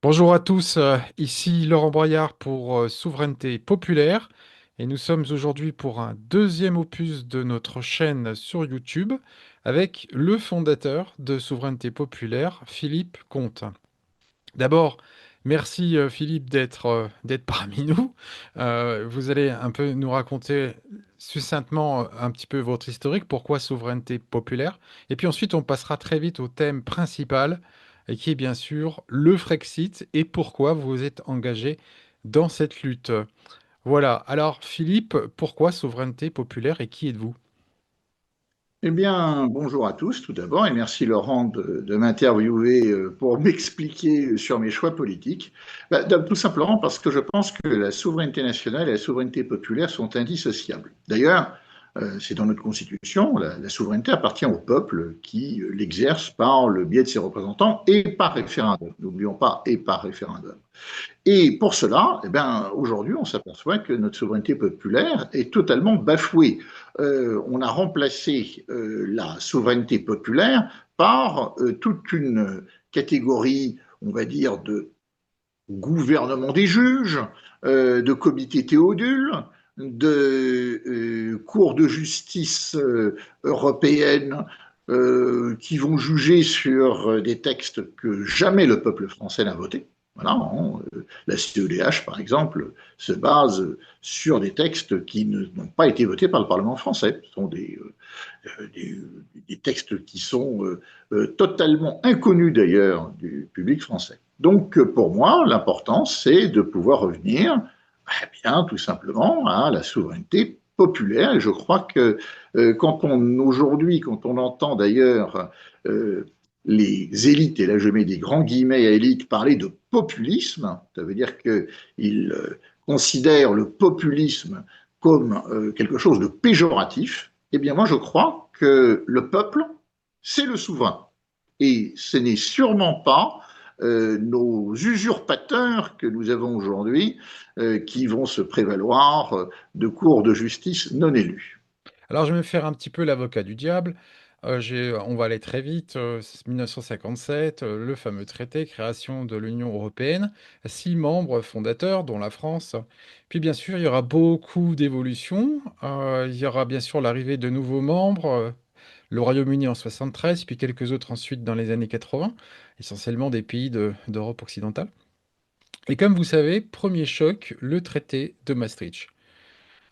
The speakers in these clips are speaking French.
Bonjour à tous, ici Laurent Broyard pour Souveraineté populaire et nous sommes aujourd'hui pour un deuxième opus de notre chaîne sur YouTube avec le fondateur de Souveraineté populaire, Philippe Comte. D'abord, merci Philippe d'être parmi nous. Vous allez un peu nous raconter succinctement un petit peu votre historique, pourquoi souveraineté populaire. Et puis ensuite, on passera très vite au thème principal, et qui est bien sûr le Frexit et pourquoi vous vous êtes engagé dans cette lutte. Voilà. Alors Philippe, pourquoi souveraineté populaire et qui êtes-vous? Eh bien, bonjour à tous tout d'abord, et merci Laurent de m'interviewer pour m'expliquer sur mes choix politiques. Tout simplement parce que je pense que la souveraineté nationale et la souveraineté populaire sont indissociables. D'ailleurs, c'est dans notre Constitution, la souveraineté appartient au peuple qui l'exerce par le biais de ses représentants et par référendum. N'oublions pas, et par référendum. Et pour cela, eh bien, aujourd'hui, on s'aperçoit que notre souveraineté populaire est totalement bafouée. On a remplacé la souveraineté populaire par toute une catégorie, on va dire, de gouvernement des juges, de comités théodules, de cours de justice européennes qui vont juger sur des textes que jamais le peuple français n'a votés. Voilà, hein, la CEDH, par exemple, se base sur des textes qui n'ont pas été votés par le Parlement français. Ce sont des, des textes qui sont totalement inconnus d'ailleurs du public français. Donc pour moi, l'important, c'est de pouvoir revenir bien tout simplement à la souveraineté populaire. Et je crois que quand on entend d'ailleurs les élites, et là je mets des grands guillemets à élite, parler de populisme, ça veut dire qu'ils considèrent le populisme comme quelque chose de péjoratif. Eh bien moi je crois que le peuple, c'est le souverain. Et ce n'est sûrement pas nos usurpateurs que nous avons aujourd'hui qui vont se prévaloir de cours de justice non élus. Alors, je vais me faire un petit peu l'avocat du diable. On va aller très vite. 1957, le fameux traité, création de l'Union européenne, 6 membres fondateurs, dont la France. Puis, bien sûr, il y aura beaucoup d'évolutions. Il y aura bien sûr l'arrivée de nouveaux membres, le Royaume-Uni en 73, puis quelques autres ensuite dans les années 80, essentiellement des pays d'Europe occidentale. Et comme vous savez, premier choc, le traité de Maastricht.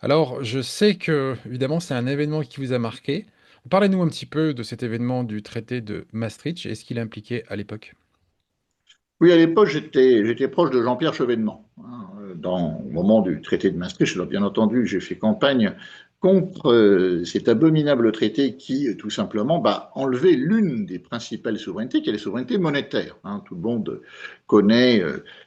Alors, je sais que, évidemment, c'est un événement qui vous a marqué. Parlez-nous un petit peu de cet événement du traité de Maastricht et ce qu'il impliquait à l'époque. Oui, à l'époque, j'étais proche de Jean-Pierre Chevènement, hein, au moment du traité de Maastricht. Alors, bien entendu, j'ai fait campagne contre cet abominable traité qui, tout simplement, enlevait l'une des principales souverainetés, qui est la souveraineté monétaire. Hein. Tout le monde connaît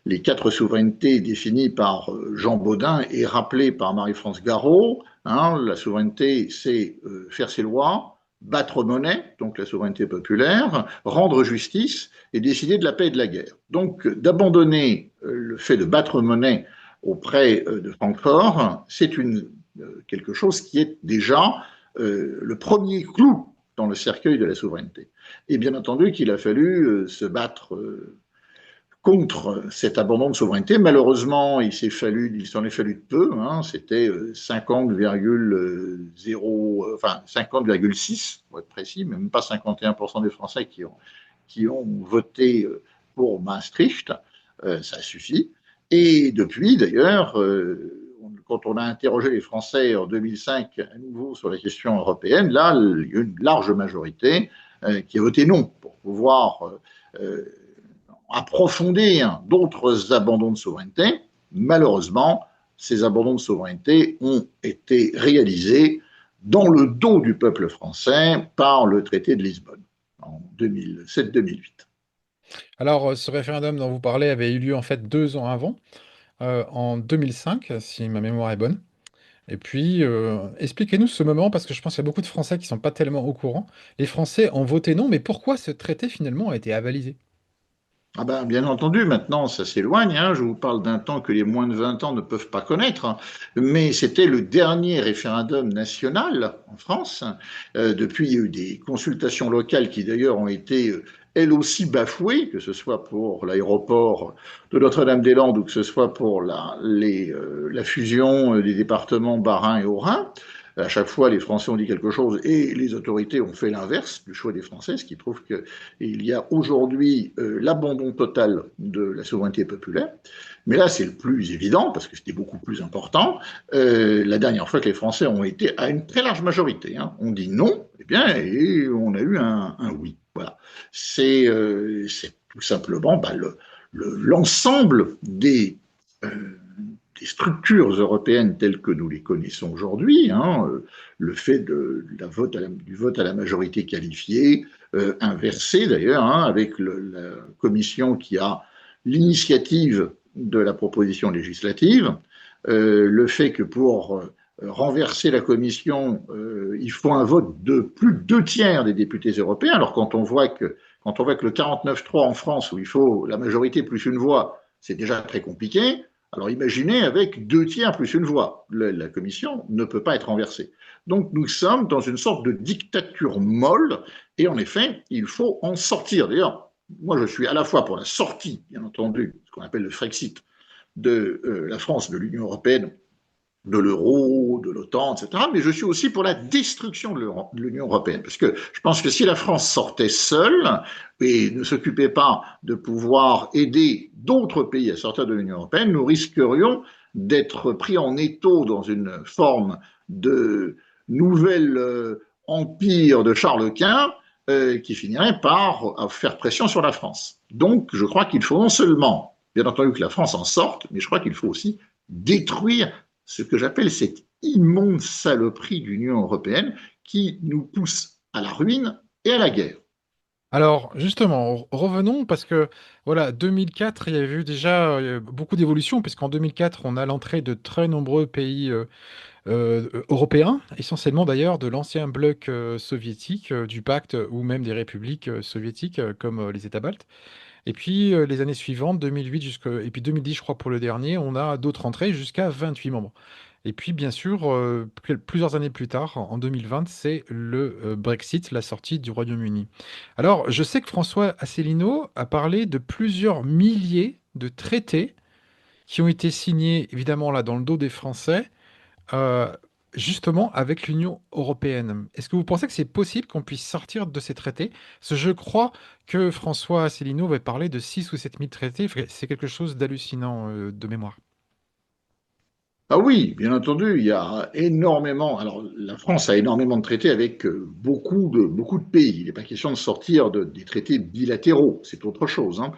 les quatre souverainetés définies par Jean Baudin et rappelées par Marie-France Garot. Hein. La souveraineté, c'est faire ses lois, battre monnaie, donc la souveraineté populaire, rendre justice et décider de la paix et de la guerre. Donc, d'abandonner le fait de battre monnaie auprès de Francfort, c'est quelque chose qui est déjà le premier clou dans le cercueil de la souveraineté. Et bien entendu qu'il a fallu se battre contre cet abandon de souveraineté. Malheureusement, il s'en est fallu de peu. Hein, c'était 50,0, enfin 50,6 pour être précis, même pas 51% des Français qui ont voté pour Maastricht. Ça suffit. Et depuis, d'ailleurs, quand on a interrogé les Français en 2005 à nouveau sur la question européenne, là, il y a une large majorité qui a voté non pour pouvoir approfondir d'autres abandons de souveraineté. Malheureusement, ces abandons de souveraineté ont été réalisés dans le dos du peuple français par le traité de Lisbonne en 2007-2008. Alors, ce référendum dont vous parlez avait eu lieu en fait 2 ans avant, en 2005, si ma mémoire est bonne. Et puis, expliquez-nous ce moment, parce que je pense qu'il y a beaucoup de Français qui ne sont pas tellement au courant. Les Français ont voté non, mais pourquoi ce traité finalement a été avalisé? Ah ben, bien entendu, maintenant ça s'éloigne. Hein. Je vous parle d'un temps que les moins de 20 ans ne peuvent pas connaître, hein. Mais c'était le dernier référendum national en France. Depuis, il y a eu des consultations locales qui d'ailleurs ont été elle aussi bafouée, que ce soit pour l'aéroport de Notre-Dame-des-Landes ou que ce soit pour la fusion des départements Bas-Rhin et Haut-Rhin. À chaque fois, les Français ont dit quelque chose et les autorités ont fait l'inverse du choix des Français, ce qui prouve qu'il y a aujourd'hui l'abandon total de la souveraineté populaire. Mais là, c'est le plus évident, parce que c'était beaucoup plus important. La dernière fois que les Français ont été à une très large majorité, hein, on dit non, eh bien, et on a eu un oui. Voilà. C'est tout simplement l'ensemble euh, des structures européennes telles que nous les connaissons aujourd'hui, hein, le fait du vote à la majorité qualifiée, inversé d'ailleurs, hein, avec la commission qui a l'initiative de la proposition législative, le fait que pour renverser la commission, il faut un vote de plus de 2 tiers des députés européens. Alors quand on voit que le 49-3 en France, où il faut la majorité plus une voix, c'est déjà très compliqué. Alors imaginez avec 2 tiers plus une voix, la commission ne peut pas être renversée. Donc nous sommes dans une sorte de dictature molle, et en effet, il faut en sortir. D'ailleurs, moi je suis à la fois pour la sortie, bien entendu, ce qu'on appelle le Frexit, de la France de l'Union européenne, de l'euro, de l'OTAN, etc. Mais je suis aussi pour la destruction de l'Union européenne. Parce que je pense que si la France sortait seule et ne s'occupait pas de pouvoir aider d'autres pays à sortir de l'Union européenne, nous risquerions d'être pris en étau dans une forme de nouvel empire de Charles Quint qui finirait par faire pression sur la France. Donc, je crois qu'il faut non seulement, bien entendu, que la France en sorte, mais je crois qu'il faut aussi détruire ce que j'appelle cette immonde saloperie d'Union européenne qui nous pousse à la ruine et à la guerre. Alors, justement, revenons parce que, voilà, 2004, il y avait eu déjà beaucoup d'évolutions, puisqu'en 2004, on a l'entrée de très nombreux pays européens, essentiellement d'ailleurs de l'ancien bloc soviétique, du pacte, ou même des républiques soviétiques, comme les États baltes. Et puis, les années suivantes, 2008 et puis 2010, je crois, pour le dernier, on a d'autres entrées jusqu'à 28 membres. Et puis, bien sûr, plusieurs années plus tard, en 2020, c'est le Brexit, la sortie du Royaume-Uni. Alors, je sais que François Asselineau a parlé de plusieurs milliers de traités qui ont été signés, évidemment, là, dans le dos des Français, euh, justement avec l'Union européenne. Est-ce que vous pensez que c'est possible qu'on puisse sortir de ces traités? Parce que je crois que François Asselineau avait parlé de 6 ou 7 000 traités. C'est quelque chose d'hallucinant de mémoire. Ah oui, bien entendu, il y a énormément. Alors, la France a énormément de traités avec beaucoup de pays. Il n'est pas question de sortir des traités bilatéraux, c'est autre chose, hein.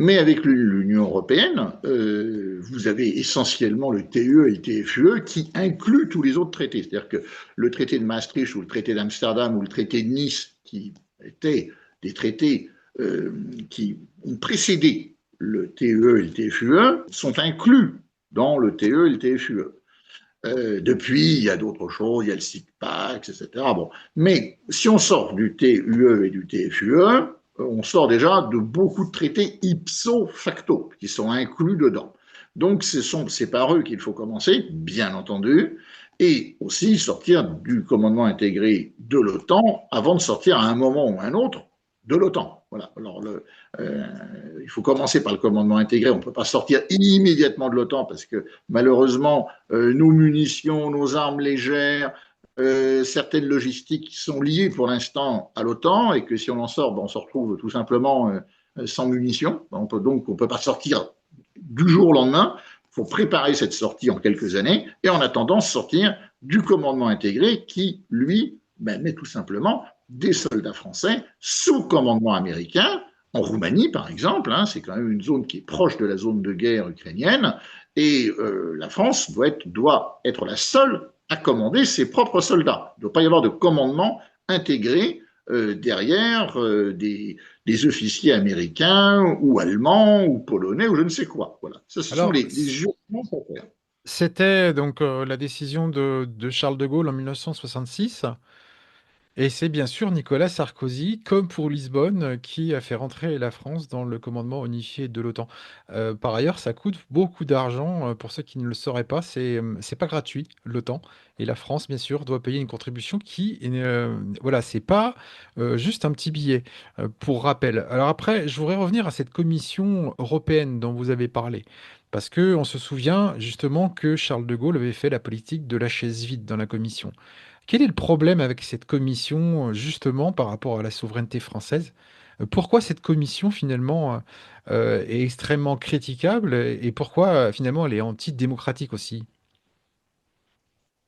Mais avec l'Union européenne, vous avez essentiellement le TE et le TFUE qui inclut tous les autres traités. C'est-à-dire que le traité de Maastricht ou le traité d'Amsterdam ou le traité de Nice, qui étaient des traités qui ont précédé le TE et le TFUE, sont inclus dans le TE et le TFUE. Depuis, il y a d'autres choses, il y a le SICPAC, etc. Bon. Mais si on sort du TUE et du TFUE, on sort déjà de beaucoup de traités ipso facto qui sont inclus dedans. Donc, c'est par eux qu'il faut commencer, bien entendu, et aussi sortir du commandement intégré de l'OTAN avant de sortir à un moment ou à un autre de l'OTAN. Voilà. Alors, il faut commencer par le commandement intégré. On ne peut pas sortir immédiatement de l'OTAN parce que malheureusement, nos munitions, nos armes légères, certaines logistiques sont liées pour l'instant à l'OTAN et que si on en sort, ben, on se retrouve tout simplement sans munitions. Donc, on ne peut pas sortir du jour au lendemain. Il faut préparer cette sortie en quelques années et en attendant sortir du commandement intégré qui, lui, ben, met tout simplement des soldats français sous commandement américain en Roumanie, par exemple. Hein, c'est quand même une zone qui est proche de la zone de guerre ukrainienne. Et la France doit être la seule à commander ses propres soldats. Il ne doit pas y avoir de commandement intégré derrière des officiers américains ou allemands ou polonais ou je ne sais quoi. Voilà. Ça, ce sont Alors, les urgences à faire. c'était donc la décision de Charles de Gaulle en 1966. Et c'est bien sûr Nicolas Sarkozy, comme pour Lisbonne, qui a fait rentrer la France dans le commandement unifié de l'OTAN. Par ailleurs, ça coûte beaucoup d'argent. Pour ceux qui ne le sauraient pas, c'est pas gratuit, l'OTAN. Et la France, bien sûr, doit payer une contribution qui, voilà, c'est pas juste un petit billet, pour rappel. Alors après, je voudrais revenir à cette commission européenne dont vous avez parlé. Parce que on se souvient justement que Charles de Gaulle avait fait la politique de la chaise vide dans la commission. Quel est le problème avec cette commission, justement, par rapport à la souveraineté française? Pourquoi cette commission, finalement, est extrêmement critiquable et pourquoi, finalement, elle est antidémocratique aussi?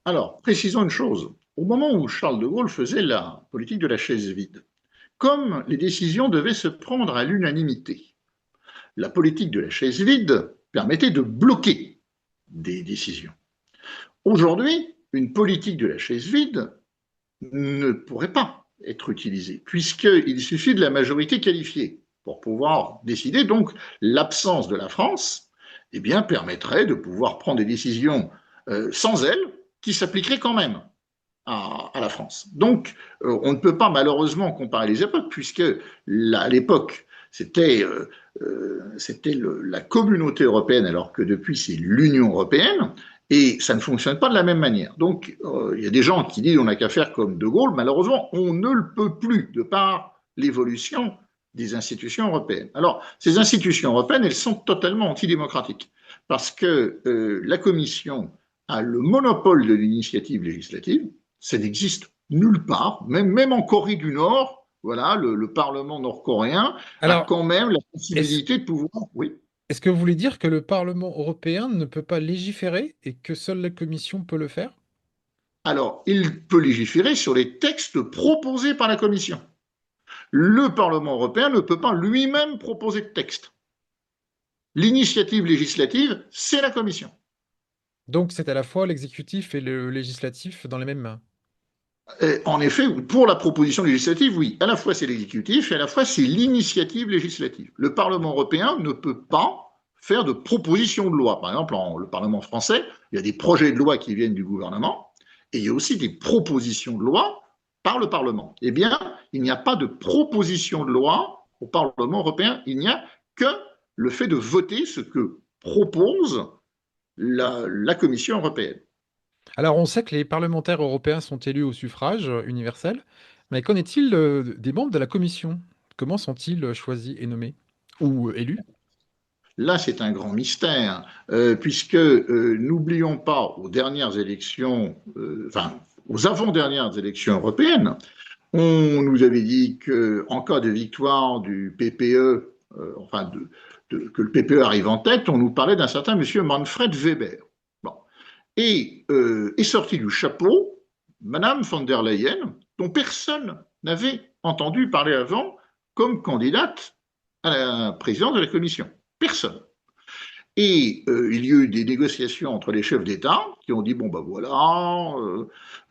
Alors, précisons une chose. Au moment où Charles de Gaulle faisait la politique de la chaise vide, comme les décisions devaient se prendre à l'unanimité, la politique de la chaise vide permettait de bloquer des décisions. Aujourd'hui, une politique de la chaise vide ne pourrait pas être utilisée, puisqu'il suffit de la majorité qualifiée pour pouvoir décider. Donc, l'absence de la France eh bien, permettrait de pouvoir prendre des décisions sans elle, qui s'appliqueraient quand même à la France. Donc, on ne peut pas malheureusement comparer les époques, puisque à l'époque, c'était la communauté européenne, alors que depuis, c'est l'Union européenne, et ça ne fonctionne pas de la même manière. Donc, il y a des gens qui disent on n'a qu'à faire comme De Gaulle. Malheureusement, on ne le peut plus de par l'évolution des institutions européennes. Alors, ces institutions européennes, elles sont totalement antidémocratiques, parce que la Commission a le monopole de l'initiative législative, ça n'existe nulle part, même en Corée du Nord, voilà, le Parlement nord-coréen a Alors, quand même la est-ce, possibilité de pouvoir. Oui. est-ce que vous voulez dire que le Parlement européen ne peut pas légiférer et que seule la Commission peut le faire? Alors, il peut légiférer sur les textes proposés par la Commission. Le Parlement européen ne peut pas lui-même proposer de texte. L'initiative législative, c'est la Commission. Donc, c'est à la fois l'exécutif et le législatif dans les mêmes mains. Et en effet, pour la proposition législative, oui, à la fois c'est l'exécutif et à la fois c'est l'initiative législative. Le Parlement européen ne peut pas faire de propositions de loi. Par exemple, le Parlement français, il y a des projets de loi qui viennent du gouvernement et il y a aussi des propositions de loi par le Parlement. Eh bien, il n'y a pas de proposition de loi au Parlement européen, il n'y a que le fait de voter ce que propose la Commission européenne. Alors, on sait que les parlementaires européens sont élus au suffrage universel, mais qu'en est-il des membres de la Commission? Comment sont-ils choisis et nommés? Ou élus? Là, c'est un grand mystère, puisque n'oublions pas aux dernières élections, enfin aux avant-dernières élections européennes, on nous avait dit qu'en cas de victoire du PPE, enfin que le PPE arrive en tête, on nous parlait d'un certain monsieur Manfred Weber. Bon. Et est sorti du chapeau Madame von der Leyen, dont personne n'avait entendu parler avant comme candidate à la présidence de la Commission. Personne. Et il y a eu des négociations entre les chefs d'État qui ont dit bon ben voilà,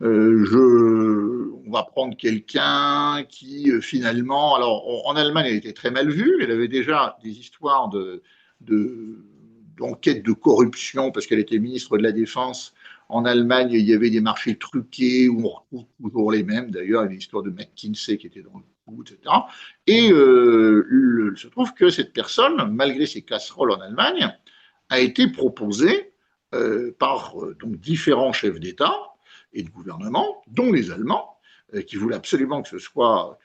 on va prendre quelqu'un qui finalement, alors en Allemagne elle était très mal vue, elle avait déjà des histoires de d'enquête de corruption parce qu'elle était ministre de la Défense. En Allemagne, il y avait des marchés truqués où on retrouve toujours les mêmes. D'ailleurs, une histoire de McKinsey qui était dans le coup, etc. Et il se trouve que cette personne, malgré ses casseroles en Allemagne, a été proposé par donc différents chefs d'État et de gouvernement, dont les Allemands, qui voulaient absolument que ce soit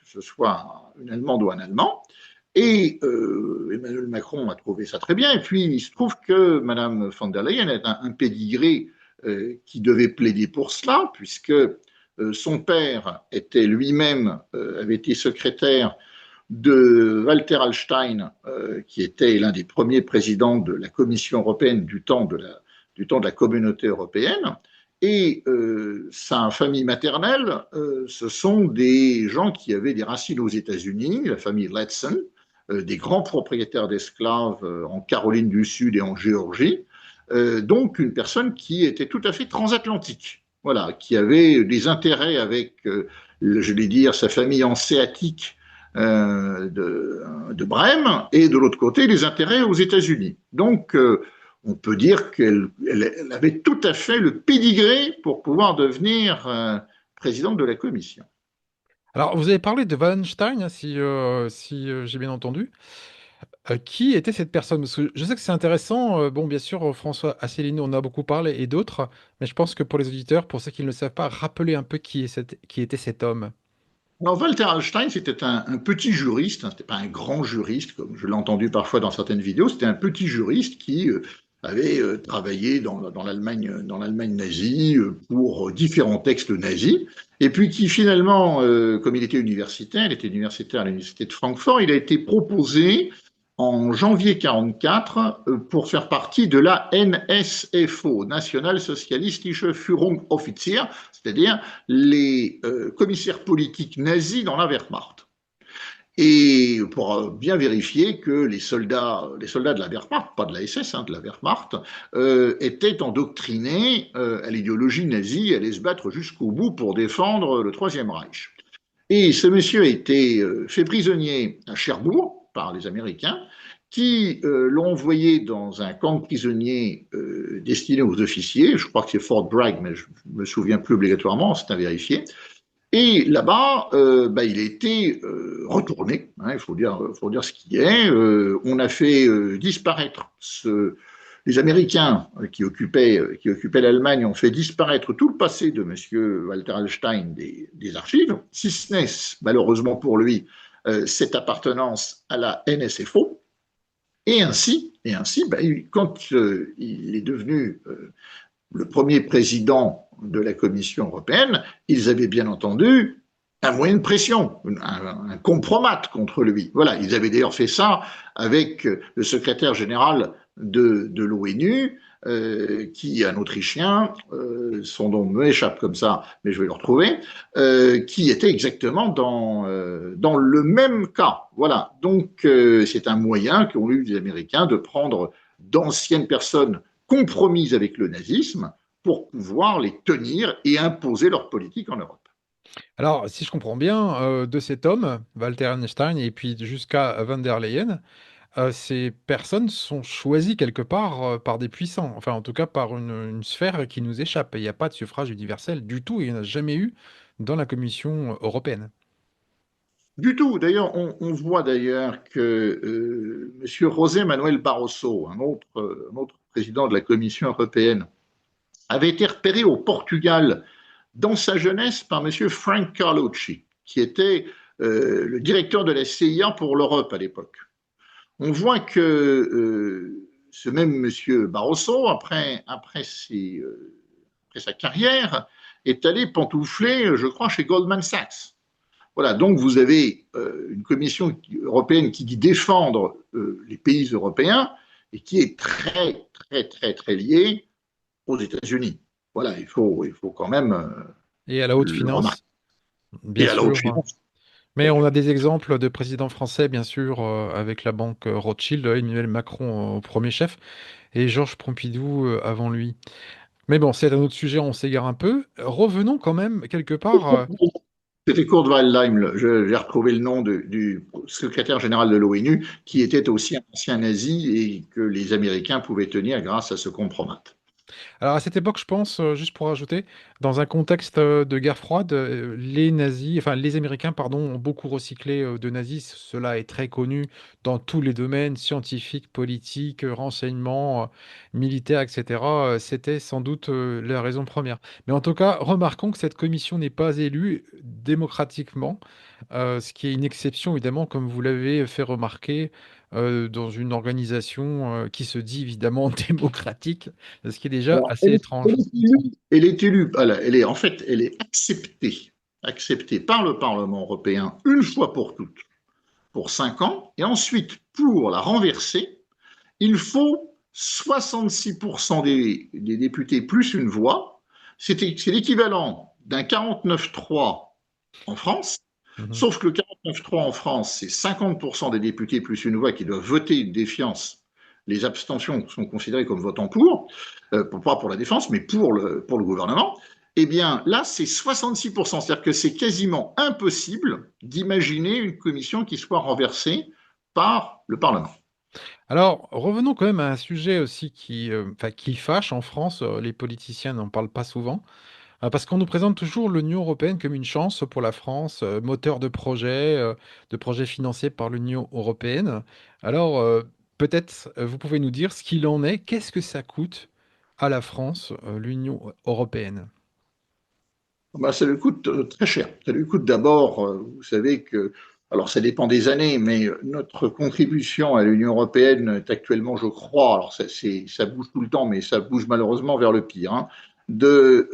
une Allemande ou un Allemand. Et Emmanuel Macron a trouvé ça très bien. Et puis, il se trouve que Mme von der Leyen est un pédigré qui devait plaider pour cela, puisque son père était lui-même, avait été secrétaire de Walter Hallstein, qui était l'un des premiers présidents de la Commission européenne du temps de la communauté européenne. Et sa famille maternelle, ce sont des gens qui avaient des racines aux États-Unis, la famille Letson, des grands propriétaires d'esclaves en Caroline du Sud et en Géorgie. Donc une personne qui était tout à fait transatlantique, voilà, qui avait des intérêts avec, je vais dire, sa famille hanséatique de Brême et de l'autre côté les intérêts aux États-Unis. Donc on peut dire qu'elle avait tout à fait le pédigré pour pouvoir devenir présidente de la commission. Alors, vous avez parlé de Wallenstein, hein, si j'ai bien entendu. Qui était cette personne? Parce que je sais que c'est intéressant. Bon, bien sûr, François Asselineau, on en a beaucoup parlé, et d'autres, mais je pense que pour les auditeurs, pour ceux qui ne le savent pas, rappeler un peu qui était cet homme. Alors, Walter Hallstein, c'était un petit juriste, hein, c'était pas un grand juriste, comme je l'ai entendu parfois dans certaines vidéos, c'était un petit juriste qui avait travaillé dans l'Allemagne nazie pour différents textes nazis, et puis qui finalement, comme il était universitaire à l'université de Francfort, il a été proposé en janvier 44 pour faire partie de la NSFO, Nationalsozialistische Führungsoffizier, c'est-à-dire les commissaires politiques nazis dans la Wehrmacht. Et pour bien vérifier que les soldats de la Wehrmacht, pas de la SS, hein, de la Wehrmacht, étaient endoctrinés à l'idéologie nazie, allaient se battre jusqu'au bout pour défendre le Troisième Reich. Et ce monsieur a été fait prisonnier à Cherbourg par les Américains, qui l'ont envoyé dans un camp de prisonniers destiné aux officiers. Je crois que c'est Fort Bragg, mais je ne me souviens plus obligatoirement, c'est à vérifier. Et là-bas, il a été retourné, hein, faut dire ce qui est. On a fait disparaître les Américains qui occupaient l'Allemagne ont fait disparaître tout le passé de M. Walter Hallstein des archives, si ce n'est, malheureusement pour lui, cette appartenance à la NSFO. Quand il est devenu le premier président de la Commission européenne, ils avaient bien entendu un moyen de pression, un compromat contre lui. Voilà, ils avaient d'ailleurs fait ça avec le secrétaire général de l'ONU, qui est un Autrichien, son nom me échappe comme ça, mais je vais le retrouver, qui était exactement dans le même cas. Voilà, donc c'est un moyen qu'ont eu les Américains de prendre d'anciennes personnes compromises avec le nazisme pour pouvoir les tenir et imposer leur politique en Europe. Alors, si je comprends bien, de cet homme, Walter Einstein, et puis jusqu'à van der Leyen, ces personnes sont choisies quelque part par des puissants, enfin en tout cas par une sphère qui nous échappe. Il n'y a pas de suffrage universel du tout, et il n'y en a jamais eu dans la Commission européenne. Du tout. D'ailleurs, on voit d'ailleurs que M. José Manuel Barroso, un autre président de la Commission européenne, avait été repéré au Portugal dans sa jeunesse par M. Frank Carlucci, qui était le directeur de la CIA pour l'Europe à l'époque. On voit que ce même M. Barroso, après sa carrière, est allé pantoufler, je crois, chez Goldman Sachs. Voilà, donc vous avez une commission européenne qui dit défendre les pays européens et qui est très liée aux États-Unis. Voilà, il faut quand même Et à la haute le remarquer. finance, bien Et à la haute sûr. finance. Mais on a des exemples de présidents français, bien sûr, avec la banque Rothschild, Emmanuel Macron au premier chef, et Georges Pompidou avant lui. Mais bon, c'est un autre sujet, on s'égare un peu. Revenons quand même quelque part. C'était Kurt Waldheim, j'ai retrouvé le nom du secrétaire général de l'ONU, qui était aussi un ancien nazi et que les Américains pouvaient tenir grâce à ce compromat. Alors à cette époque, je pense, juste pour ajouter, dans un contexte de guerre froide, les nazis, enfin les Américains, pardon, ont beaucoup recyclé de nazis. Cela est très connu dans tous les domaines scientifiques, politiques, renseignements, militaires, etc. C'était sans doute la raison première. Mais en tout cas, remarquons que cette commission n'est pas élue démocratiquement, ce qui est une exception évidemment, comme vous l'avez fait remarquer. Dans une organisation qui se dit évidemment démocratique, ce qui est déjà Alors, assez étrange. en fait, elle est acceptée par le Parlement européen une fois pour toutes, pour 5 ans, et ensuite, pour la renverser, il faut 66% des députés plus une voix. C'est l'équivalent d'un 49-3 en France, Mhm. sauf que le 49-3 en France, c'est 50% des députés plus une voix qui doivent voter une défiance. Les abstentions sont considérées comme votant pas pour la défense, mais pour le gouvernement. Eh bien, là, c'est 66%. C'est-à-dire que c'est quasiment impossible d'imaginer une commission qui soit renversée par le Parlement. Alors, revenons quand même à un sujet aussi qui fâche en France. Les politiciens n'en parlent pas souvent. Parce qu'on nous présente toujours l'Union européenne comme une chance pour la France, moteur de projets financés par l'Union européenne. Alors, peut-être vous pouvez nous dire ce qu'il en est, qu'est-ce que ça coûte à la France, l'Union européenne? Ben, ça lui coûte très cher. Ça lui coûte d'abord, vous savez que, alors ça dépend des années, mais notre contribution à l'Union européenne est actuellement, je crois, alors ça bouge tout le temps, mais ça bouge malheureusement vers le pire, hein, de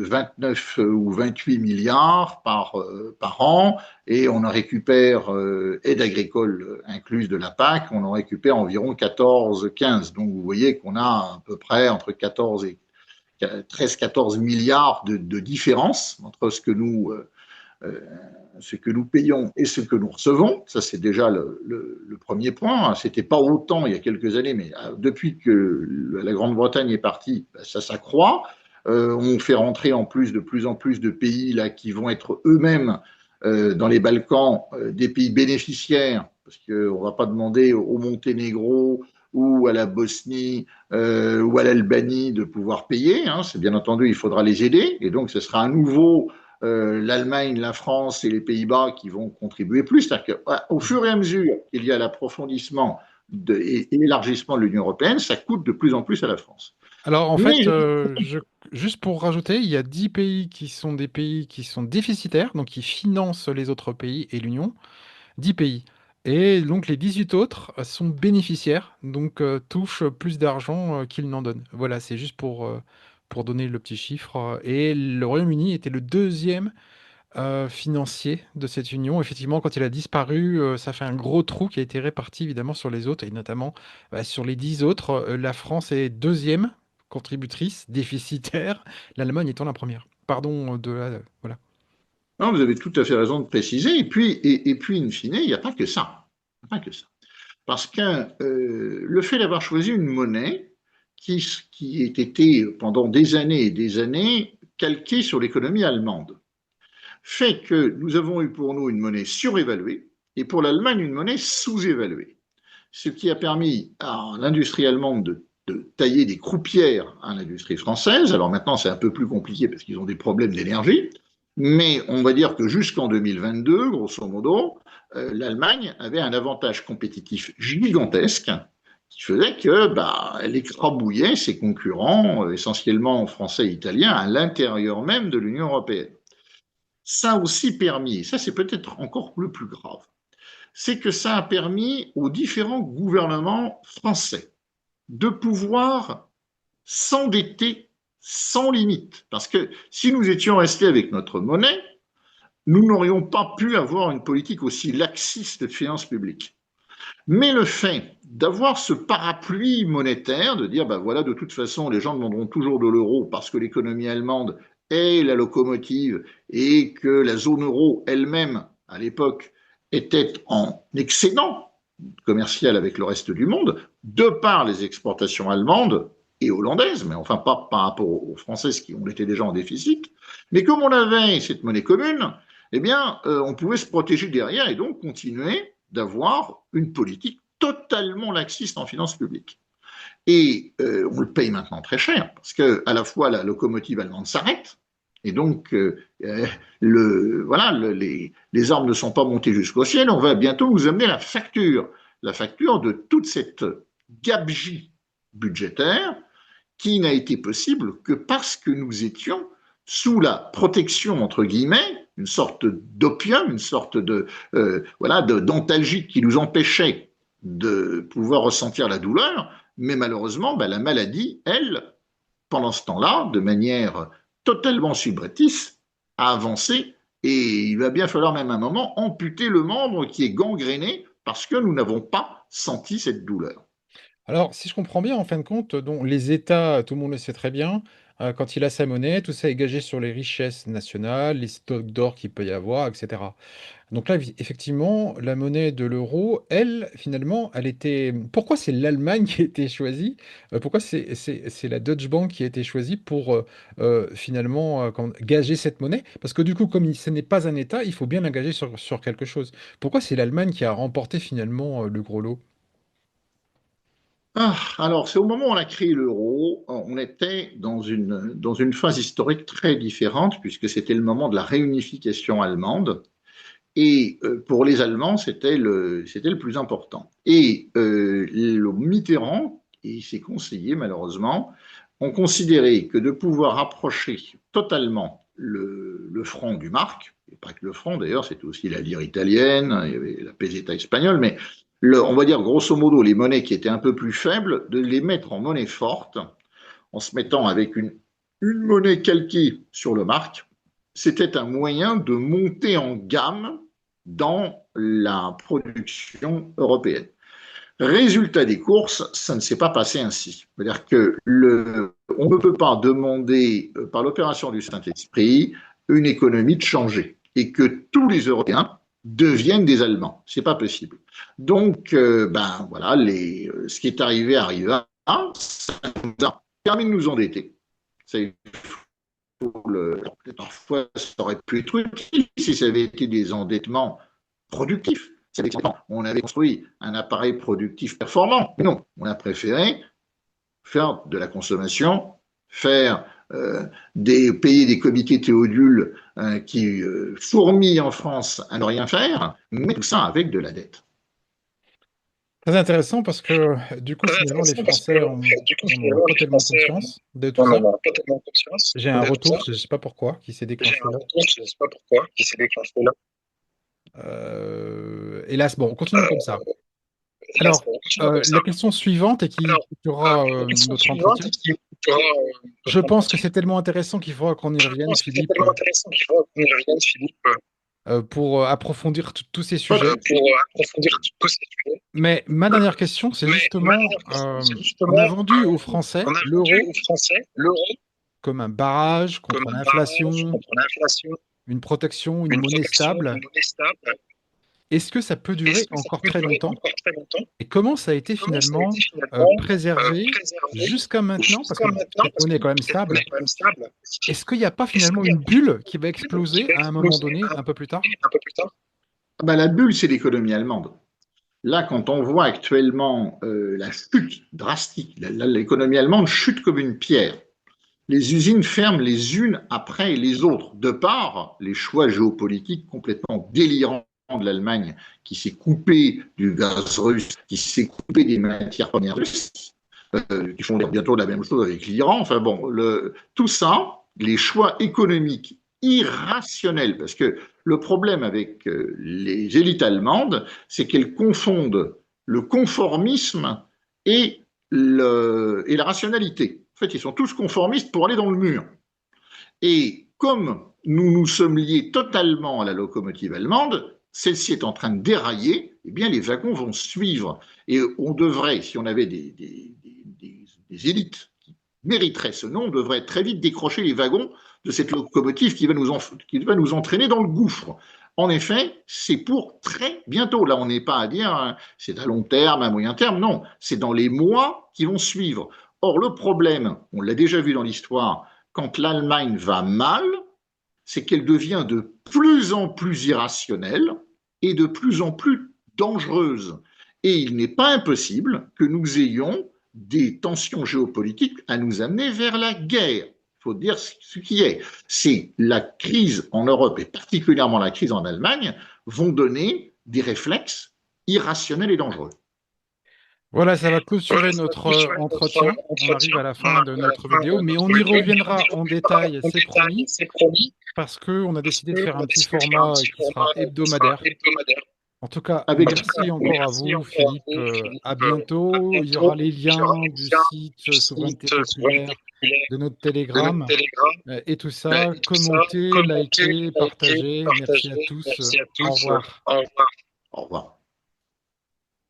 29 ou 28 milliards par an, et on en récupère, aide agricole incluse de la PAC, on en récupère environ 14-15. Donc vous voyez qu'on a à peu près entre 14 et 13-14 milliards de différence entre euh, ce que nous payons et ce que nous recevons. Ça, c'est déjà le premier point. C'était pas autant il y a quelques années, mais depuis que la Grande-Bretagne est partie, ça s'accroît. On fait rentrer en plus en plus de pays là qui vont être eux-mêmes dans les Balkans des pays bénéficiaires, parce qu'on ne va pas demander au Monténégro ou à la Bosnie ou à l'Albanie de pouvoir payer. Hein. C'est bien entendu, il faudra les aider. Et donc, ce sera à nouveau l'Allemagne, la France et les Pays-Bas qui vont contribuer plus. C'est-à-dire qu'au fur et à mesure qu'il y a l'approfondissement et l'élargissement de l'Union européenne, ça coûte de plus en plus à la France. Alors, en Mais fait, juste pour rajouter, il y a 10 pays qui sont des pays qui sont déficitaires, donc qui financent les autres pays et l'Union. 10 pays. Et donc les 18 autres sont bénéficiaires, donc touchent plus d'argent qu'ils n'en donnent. Voilà, c'est juste pour donner le petit chiffre. Et le Royaume-Uni était le deuxième financier de cette union. Effectivement, quand il a disparu, ça fait un gros trou qui a été réparti évidemment sur les autres, et notamment sur les 10 autres. La France est deuxième contributrice déficitaire, l'Allemagne étant la première. Pardon voilà. non, vous avez tout à fait raison de préciser. Et puis in fine, il n'y a pas que ça. Il n'y a pas que ça. Parce que le fait d'avoir choisi une monnaie qui ait été pendant des années et des années calquée sur l'économie allemande fait que nous avons eu pour nous une monnaie surévaluée et pour l'Allemagne une monnaie sous-évaluée. Ce qui a permis à l'industrie allemande de tailler des croupières à l'industrie française. Alors maintenant, c'est un peu plus compliqué parce qu'ils ont des problèmes d'énergie, mais on va dire que jusqu'en 2022, grosso modo, l'Allemagne avait un avantage compétitif gigantesque qui faisait que elle écrabouillait ses concurrents, essentiellement français et italiens, à l'intérieur même de l'Union européenne. Ça a aussi permis, et ça c'est peut-être encore le plus grave, c'est que ça a permis aux différents gouvernements français de pouvoir s'endetter sans limite. Parce que si nous étions restés avec notre monnaie, nous n'aurions pas pu avoir une politique aussi laxiste de finances publiques. Mais le fait d'avoir ce parapluie monétaire, de dire, ben voilà, de toute façon, les gens demanderont toujours de l'euro parce que l'économie allemande est la locomotive et que la zone euro elle-même, à l'époque, était en excédent commercial avec le reste du monde, de par les exportations allemandes et hollandaises, mais enfin pas par rapport aux Françaises qui ont été déjà en déficit. Mais comme on avait cette monnaie commune, eh bien, on pouvait se protéger derrière et donc continuer d'avoir une politique totalement laxiste en finances publiques. Et on le paye maintenant très cher, parce que à la fois la locomotive allemande s'arrête, et donc voilà, les armes ne sont pas montées jusqu'au ciel, on va bientôt nous amener la facture de toute cette gabegie budgétaire qui n'a été possible que parce que nous étions sous la protection, entre guillemets, une sorte d'opium, une sorte voilà, d'antalgique qui nous empêchait de pouvoir ressentir la douleur, mais malheureusement, la maladie, elle, pendant ce temps-là, de manière totalement subreptice, a avancé et il va bien falloir même à un moment amputer le membre qui est gangréné parce que nous n'avons pas senti cette douleur. Alors, si je comprends bien, en fin de compte, donc, les États, tout le monde le sait très bien, quand il a sa monnaie, tout ça est gagé sur les richesses nationales, les stocks d'or qu'il peut y avoir, etc. Donc là, effectivement, la monnaie de l'euro, elle, finalement, elle était... Pourquoi c'est l'Allemagne qui a été choisie? Pourquoi c'est la Deutsche Bank qui a été choisie pour, finalement, gager cette monnaie? Parce que du coup, comme ce n'est pas un État, il faut bien l'engager sur quelque chose. Pourquoi c'est l'Allemagne qui a remporté, finalement, le gros lot? Alors, c'est au moment où on a créé l'euro, on était dans une phase historique très différente, puisque c'était le moment de la réunification allemande. Et pour les Allemands, c'était le plus important. Et le Mitterrand et ses conseillers, malheureusement, ont considéré que de pouvoir rapprocher totalement le franc du marque, et pas que le franc d'ailleurs, c'était aussi la lire italienne, il y avait la peseta espagnole, mais on va dire grosso modo les monnaies qui étaient un peu plus faibles, de les mettre en monnaie forte, en se mettant avec une monnaie calquée sur le marque, c'était un moyen de monter en gamme dans la production européenne. Résultat des courses, ça ne s'est pas passé ainsi. C'est-à-dire que on ne peut pas demander par l'opération du Saint-Esprit une économie de changer et que tous les Européens deviennent des Allemands. C'est pas possible. Donc, ben voilà, ce qui est arrivé arriva. Ça nous a permis de nous endetter. C'est parfois, ça aurait pu être utile si ça avait été des endettements productifs. Si avec on avait construit un appareil productif performant. Mais non, on a préféré faire de la consommation, faire payer des comités théodules qui fourmillent en France à ne rien faire, mais tout ça avec de la dette. Très intéressant parce que du coup, finalement, les Français on n'en a pas tellement conscience de tout ça. J'ai un retour, je ne sais pas pourquoi, qui s'est déclenché là. Hélas, bon, on continue comme ça. Alors, la question suivante et qui clôturera notre entretien. Je pense que c'est tellement intéressant qu'il faudra qu'on y revienne, Philippe, pour approfondir tous ces sujets. Mais ma dernière question, c'est justement, on a vendu aux Français l'euro comme un barrage contre l'inflation, une protection, une monnaie stable. Est-ce que ça peut durer encore très longtemps? Et comment ça a été finalement préservé jusqu'à maintenant? Parce que cette monnaie est quand même stable. Est-ce qu'il n'y a pas finalement une bulle qui va exploser à un moment donné, un peu plus tard? Ben, la bulle, c'est l'économie allemande. Là, quand on voit actuellement la chute drastique, l'économie allemande chute comme une pierre. Les usines ferment les unes après les autres, de par les choix géopolitiques complètement délirants de l'Allemagne, qui s'est coupé du gaz russe, qui s'est coupé des matières premières russes, qui font bientôt la même chose avec l'Iran. Enfin bon, tout ça, les choix économiques irrationnels, parce que le problème avec les élites allemandes, c'est qu'elles confondent le conformisme et la rationalité. En fait, ils sont tous conformistes pour aller dans le mur. Et comme nous nous sommes liés totalement à la locomotive allemande, celle-ci est en train de dérailler, eh bien les wagons vont suivre. Et on devrait, si on avait des élites qui mériteraient ce nom, on devrait très vite décrocher les wagons de cette locomotive qui va nous entraîner dans le gouffre. En effet, c'est pour très bientôt. Là, on n'est pas à dire c'est à long terme, à moyen terme. Non, c'est dans les mois qui vont suivre. Or, le problème, on l'a déjà vu dans l'histoire, quand l'Allemagne va mal, c'est qu'elle devient de plus en plus irrationnelle et de plus en plus dangereuse. Et il n'est pas impossible que nous ayons des tensions géopolitiques à nous amener vers la guerre. Il faut dire ce qui est. C'est la crise en Europe et particulièrement la crise en Allemagne vont donner des réflexes irrationnels et dangereux. Voilà, ça va clôturer notre entretien. On arrive à la fin de notre vidéo, mais on y reviendra en détail, c'est promis, parce qu'on a décidé de faire un petit format qui sera hebdomadaire. En tout cas, merci encore à vous, Philippe. À bientôt. Il y aura les liens du site Souveraineté Populaire, de notre Telegram et tout ça. Commentez, likez, partagez. Merci à tous. Au revoir. Au revoir.